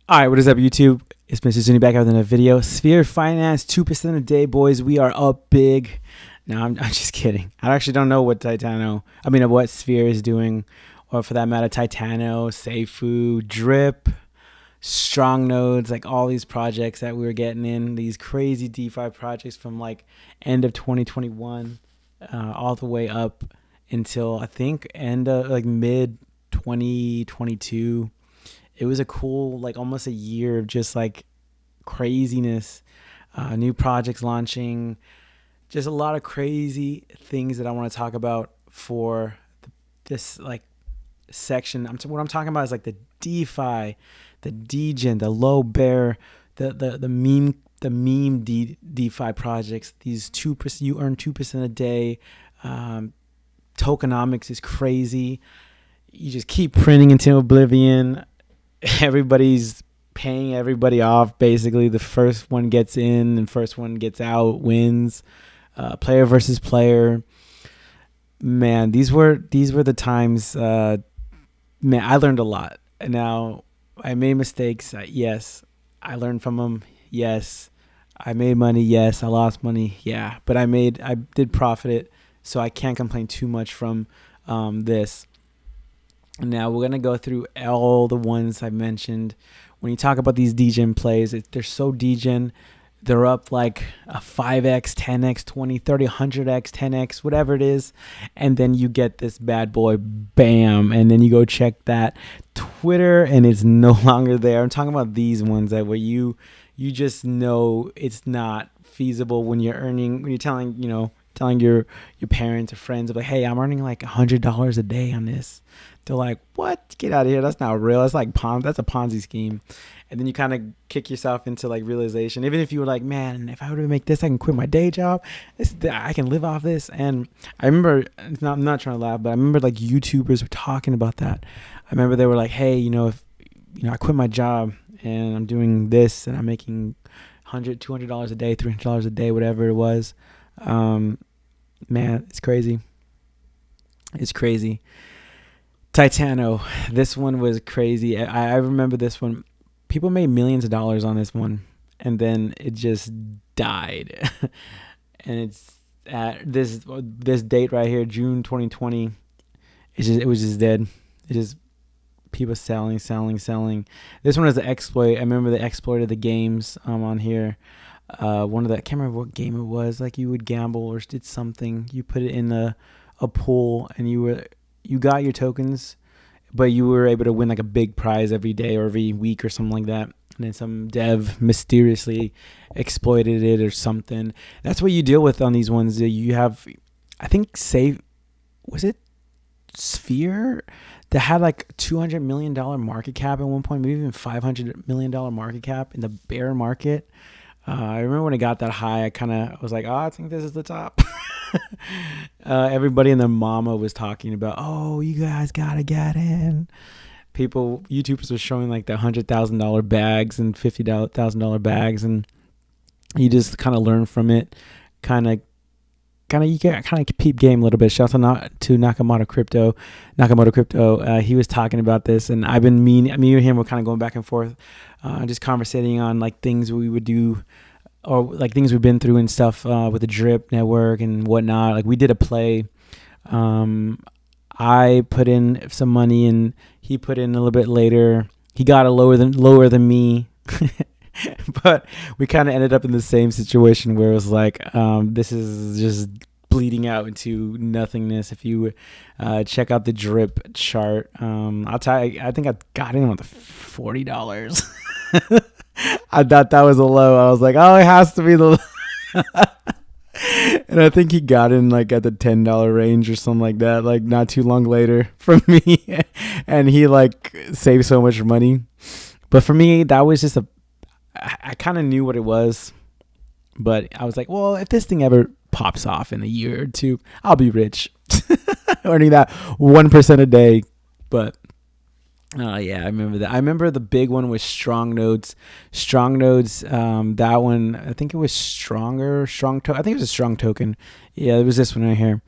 All right, what is up, YouTube? It's Mr. Zuni back out with another video. Sphere Finance, 2% a day, boys. We are up big. No, I'm just kidding. I actually don't know what what Sphere is doing, or for that matter, Titano, Seifu, Drip, Strong Nodes, like all these projects that we were getting in, these crazy DeFi projects from like end of 2021 all the way up until I think end of like mid 2022. It was a cool, like almost a year of just like craziness, new projects launching, just a lot of crazy things that I want to talk about for this like section. What I'm talking about is like the DeFi, the Degen, the low bear, the meme DeFi projects. These 2%, you earn 2% a day. Tokenomics is crazy. You just keep printing into oblivion. Everybody's paying everybody off. Basically, the first one gets in and first one gets out wins. Player versus player. Man, these were the times. Man, I learned a lot. Now, I made mistakes. Yes, I learned from them. Yes, I made money. Yes, I lost money. Yeah, but I did profit it, so I can't complain too much from this. Now we're going to go through all the ones I mentioned. When you talk about these Degen plays, they're so Degen. They're up like a 5x, 10x, 20, 30, 100x, 10x, whatever it is. And then you get this bad boy, bam. And then you go check that Twitter and it's no longer there. I'm talking about these ones that where you just know it's not feasible when you're telling your parents or friends, like, hey, I'm earning like $100 a day on this. They're like, what? Get out of here. That's not real. That's like that's a Ponzi scheme. And then you kind of kick yourself into like realization. Even if you were like, man, if I were to make this, I can quit my day job. I can live off this. And I remember, I'm not trying to laugh, but I remember like YouTubers were talking about that. I remember they were like, hey, if I quit my job and I'm doing this and I'm making $100, $200 a day, $300 a day, whatever it was. Man, it's crazy. It's crazy. Titano, this one was crazy. I remember this one. People made millions of dollars on this one, and then it just died. And it's at this date right here, June 2020. It was just dead. It just people selling. This one is the exploit. I remember they exploited the games on here. I can't remember what game it was. Like you would gamble or did something. You put it in a pool and you got your tokens, but you were able to win like a big prize every day or every week or something like that. And then some dev mysteriously exploited it or something. That's what you deal with on these ones. You have, I think, was it Sphere that had like $200 million market cap at one point, maybe even $500 million market cap in the bear market. I remember when it got that high, I was like, I think this is the top. Everybody and their mama was talking about, oh, you guys gotta get in. YouTubers were showing like the $100,000 bags and $50,000 bags, and you just kind of learn from it. You get kind of peep game a little bit. Shout out to Nakamoto Crypto. He was talking about this, and me and him were kind of going back and forth, just conversating on like things we would do, or like things we've been through and stuff with the Drip network and whatnot. Like we did a play. I put in some money and he put in a little bit later. He got it lower than me. But we kind of ended up in the same situation where it was like, this is just bleeding out into nothingness. If you check out the Drip chart, I'll tell you, I think I got in with $40. I thought that was a low. I was like, oh, it has to be the and I think he got in like at the $10 range or something like that, like not too long later from me. And he like saved so much money. But for me, that was just I kind of knew what it was, but I was like, well, if this thing ever pops off in a year or two, I'll be rich. Earning that 1% a day. But yeah, I remember that. I remember the big one was Strong Nodes. That one, I think it was I think it was a strong token. Yeah, it was this one right here.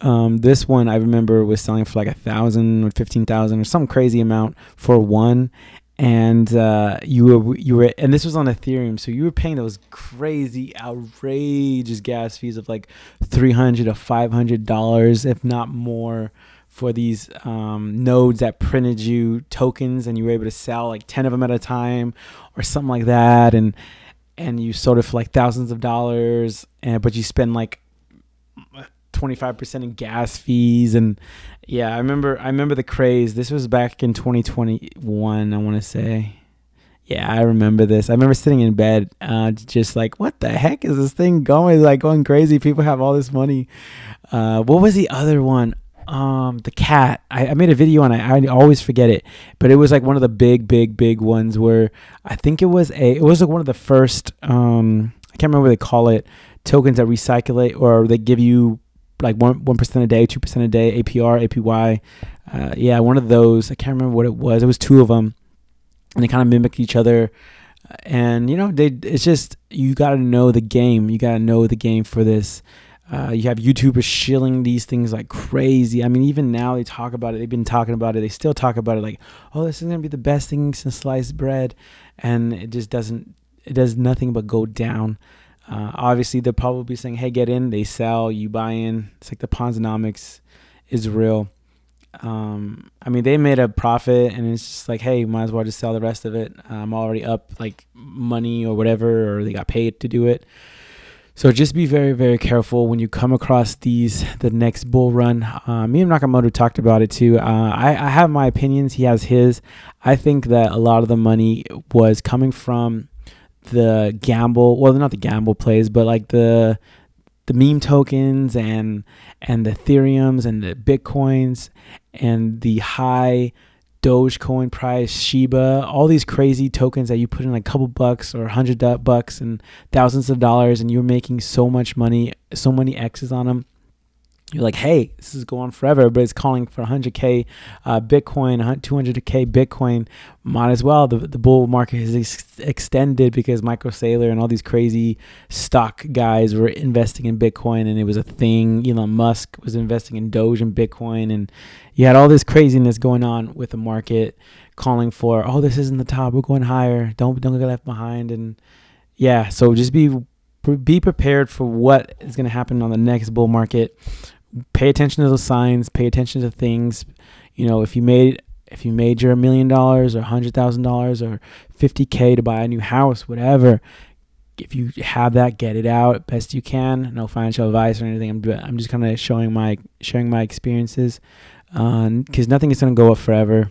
This one I remember was selling for like 1,000 or 15,000 or some crazy amount for one. and you were, and this was on Ethereum, so you were paying those crazy, outrageous gas fees of like $300 to $500, if not more, for these nodes that printed you tokens, and you were able to sell like 10 of them at a time, or something like that, and you sold it for like thousands of dollars, and but you spend like 25% in gas fees. And yeah, I remember the craze. This was back in 2021, I want to say. Yeah, I remember this. I remember sitting in bed, just like, what the heck is this thing going? Like going crazy. People have all this money. What was the other one? The cat. I made a video on it. I always forget it, but it was like one of the big ones where I think it was like one of the first. I can't remember what they call it. Tokens that recycle it, or they give you like 1% a day, 2% a day, APR, APY. Yeah, one of those. I can't remember what it was. It was two of them, and they kind of mimic each other. And it's just, you got to know the game. You got to know the game for this. You have YouTubers shilling these things like crazy. I mean, even now they talk about it. They've been talking about it. They still talk about it like, oh, this is going to be the best thing since sliced bread. And it just doesn't, it does nothing but go down. Obviously, they're probably saying, hey, get in. They sell, you buy in. It's like the Ponzonomics is real. I mean, they made a profit, and it's just like, hey, might as well just sell the rest of it. I'm already up like money or whatever, or they got paid to do it. So just be very, very careful when you come across the next bull run. Me and Nakamoto talked about it too. I have my opinions. He has his. I think that a lot of the money was coming from the gamble. Well, not the gamble plays, but like the meme tokens and the Ethereums and the Bitcoins and the high Dogecoin price, Shiba, all these crazy tokens that you put in like a couple bucks or $100 and thousands of dollars, and you're making so much money, so many X's on them. You're like, hey, this is going on forever, but it's calling for 100K Bitcoin, 200K Bitcoin. Might as well. The bull market has extended because Michael Saylor and all these crazy stock guys were investing in Bitcoin, and it was a thing. Elon Musk was investing in Doge and Bitcoin, and you had all this craziness going on with the market calling for, oh, this isn't the top, we're going higher. Don't get left behind. And yeah, so just be prepared for what is going to happen on the next bull market. Pay attention to those signs. Pay attention to things. If you made your $1 million or $100,000 or 50K to buy a new house, whatever, if you have that, get it out best you can. No financial advice or anything. I'm just kind of sharing my experiences, because nothing is going to go up forever.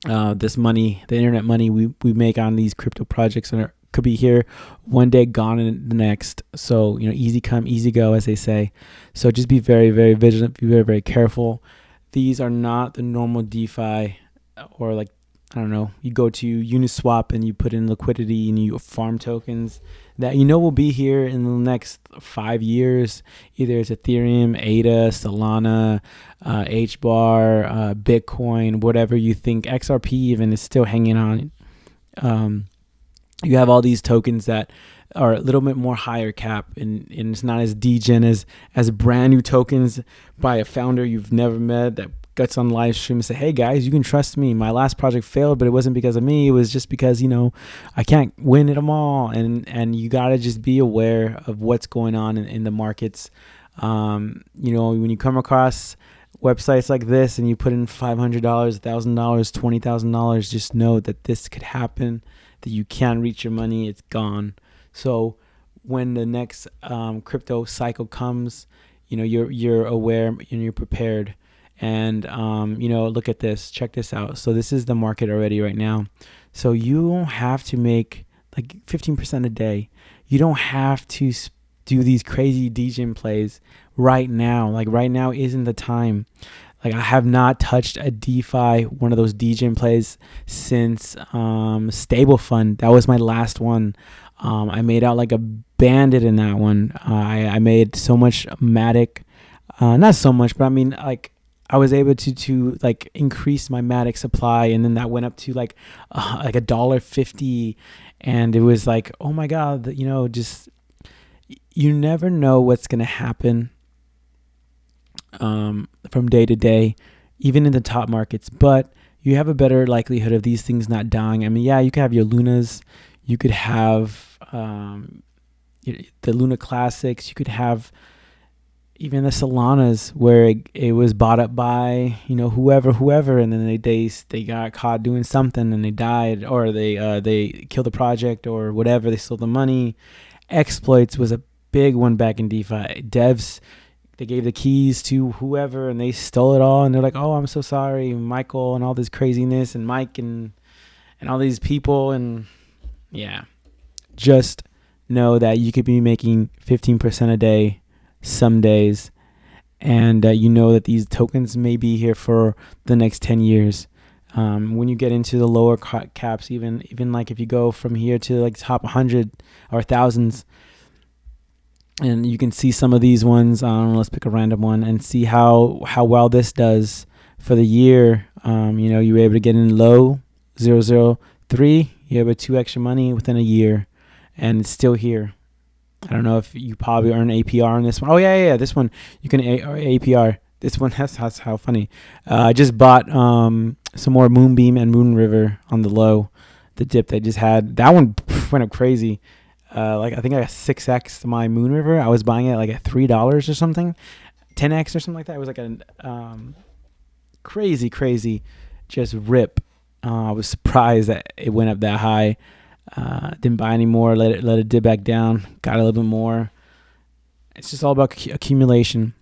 This money, the internet money we make on these crypto projects could be here one day, gone in the next. So, easy come, easy go, as they say. So just be very, very vigilant, be very, very careful. These are not the normal DeFi, or like, I don't know, you go to Uniswap and you put in liquidity and you farm tokens that will be here in the next 5 years. Either it's Ethereum, ADA, Solana, HBAR, Bitcoin, whatever you think. XRP even is still hanging on. You have all these tokens that are a little bit more higher cap, and it's not as degen as brand new tokens by a founder you've never met that gets on live stream and say, hey guys, you can trust me. My last project failed, but it wasn't because of me. It was just because, I can't win at them all. And you got to just be aware of what's going on in the markets. When you come across websites like this and you put in $500, $1,000, $20,000, just know that this could happen, that you can't reach your money. It's gone. So when the next crypto cycle comes, you're aware and you're prepared. And look at this, check this out. So this is the market already right now. So you don't have to make like 15% a day. You don't have to do these crazy degen plays right now. Like right now isn't the time. Like I have not touched a DeFi, one of those degen plays, since Stable Fund. That was my last one. I made out like a bandit in that one. I made so much Matic, not so much, but I mean, like, I was able to like increase my Matic supply, and then that went up to like $1.50, and it was like, oh my God, just, you never know what's gonna happen from day to day, even in the top markets. But you have a better likelihood of these things not dying. I mean, yeah, you could have your Lunas, you could have the Luna Classics, you could have even the Solanas where it was bought up by whoever, and then they got caught doing something and they died, or they killed the project or whatever. They stole the money. Exploits was a big one back in DeFi. Devs, they gave the keys to whoever and they stole it all, and they're like, "Oh, I'm so sorry, Michael," and all this craziness, and Mike and all these people, and yeah, just know that you could be making 15% a day some days, and you know that these tokens may be here for the next 10 years. When you get into the lower caps, even like if you go from here to like top 100 or thousands, and you can see some of these ones. Let's pick a random one and see how well this does for the year. You were able to get in low 0.003. You have a 2x your money within a year, and it's still here. I don't know if you probably earn APR on this one. Oh, yeah. This one, you can APR. This one, that's how funny. I just bought some more Moonbeam and Moon River on the low. The dip they just had. That one went up crazy. I think I got 6x my Moon River. I was buying it like at $3 or something. 10x or something like that. It was like a crazy just rip. I was surprised that it went up that high. Didn't buy any more. Let it dip back down. Got a little bit more. It's just all about accumulation.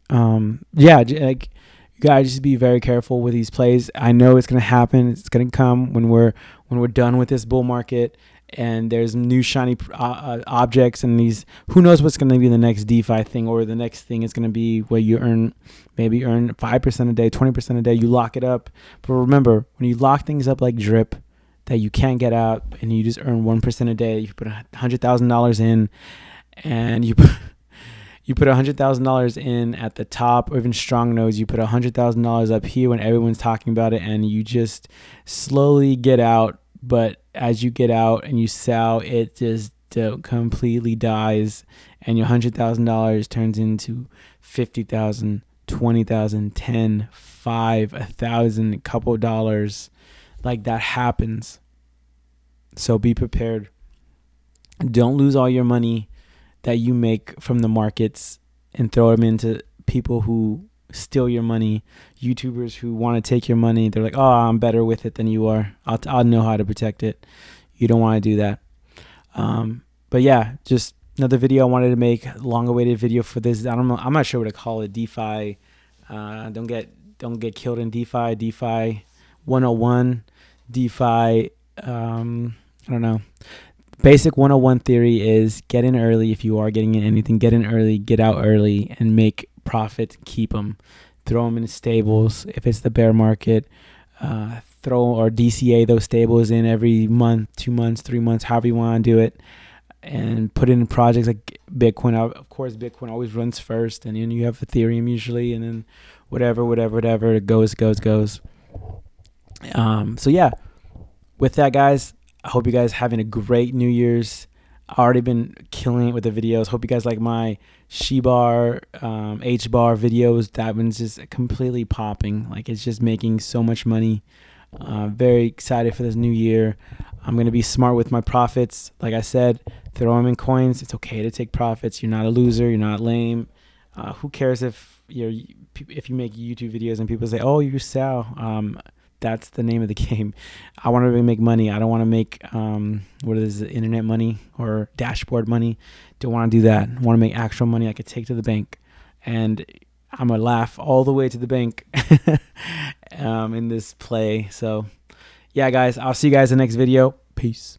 Like you gotta just be very careful with these plays. I know it's gonna happen. It's gonna come when we're done with this bull market, and there's new shiny objects, and these. Who knows what's gonna be the next DeFi thing, or the next thing is gonna be where you earn 5% a day, 20% a day. You lock it up, but remember, when you lock things up like drip, that you can't get out, and you just earn 1% a day. You put $100,000 in, and you put $100,000 in at the top, or even strong nodes. You put $100,000 up here when everyone's talking about it, and you just slowly get out. But as you get out and you sell, it just completely dies, and your $100,000 turns into 50,000, 20,000, 10, 5, 1,000, a couple dollars. Like that happens. So be prepared. Don't lose all your money that you make from the markets and throw them into people who steal your money, YouTubers who want to take your money. They're like, "Oh, I'm better with it than you are. I'll know how to protect it." You don't want to do that. But yeah, just another video I wanted to make, long-awaited video for this. I don't know. I'm not sure what to call it. DeFi. Don't get killed in DeFi. DeFi 101. DeFi. I don't know. Basic 101 theory is get in early. If you are getting in anything, get in early, get out early, and make profits. Keep them. Throw them in stables. If it's the bear market, throw or DCA those stables in every month, 2 months, 3 months, however you want to do it, and put it in projects like Bitcoin. Of course, Bitcoin always runs first, and then you have Ethereum usually, and then whatever it goes. So yeah, with that, guys, I hope you guys having a great New Year's. I already been killing it with the videos. Hope you guys like my H-bar videos. That one's just completely popping. Like, it's just making so much money. Very excited for this new year. I'm going to be smart with my profits. Like I said, throw them in coins. It's okay to take profits. You're not a loser. You're not lame. Who cares if you make YouTube videos and people say, "Oh, you sell." That's the name of the game. I want to make money. I don't want to make internet money or dashboard money. Don't want to do that. I want to make actual money I could take to the bank, and I'm gonna laugh all the way to the bank in this play. So yeah, guys, I'll see you guys in the next video. Peace.